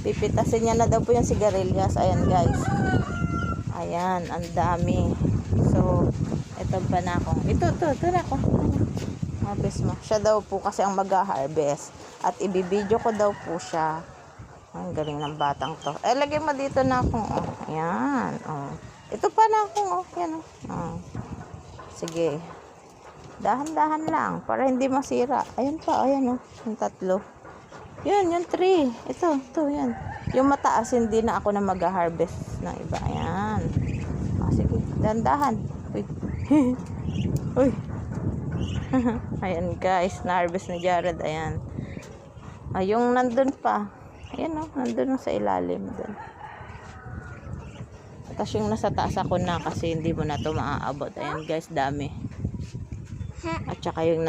Pipitasin niya na daw po yung sigarilyas. Ayan guys. Ayan, ang dami. So, ito pa na akong. Ito na ako. Harvest mo. Siya daw po kasi ang mag-harvest. At ibibidyo ko daw po siya. Ang galing ng batang to. Lagay mo dito na akong. Oh. Ayan. Oh. Ito pa na akong. Oh. Yan. Oh. Sige. Dahan-dahan lang. Para hindi masira. Ayan pa. Ayan. Oh. Yung 3. Yan. Yung 3. Ito. Yan. Yung mataas, hindi na ako na mag-harvest ng iba. Ayan. Oh, sige. Dahan-dahan. Uy. Uy. Ayan guys. Na-harvest ni Jared. Ayan. Yung nandun pa. Ayan o, nandun sa ilalim dun. Tapos yung nasa taas ako na kasi hindi mo na ito maaabot. Ayan guys, dami. At saka yung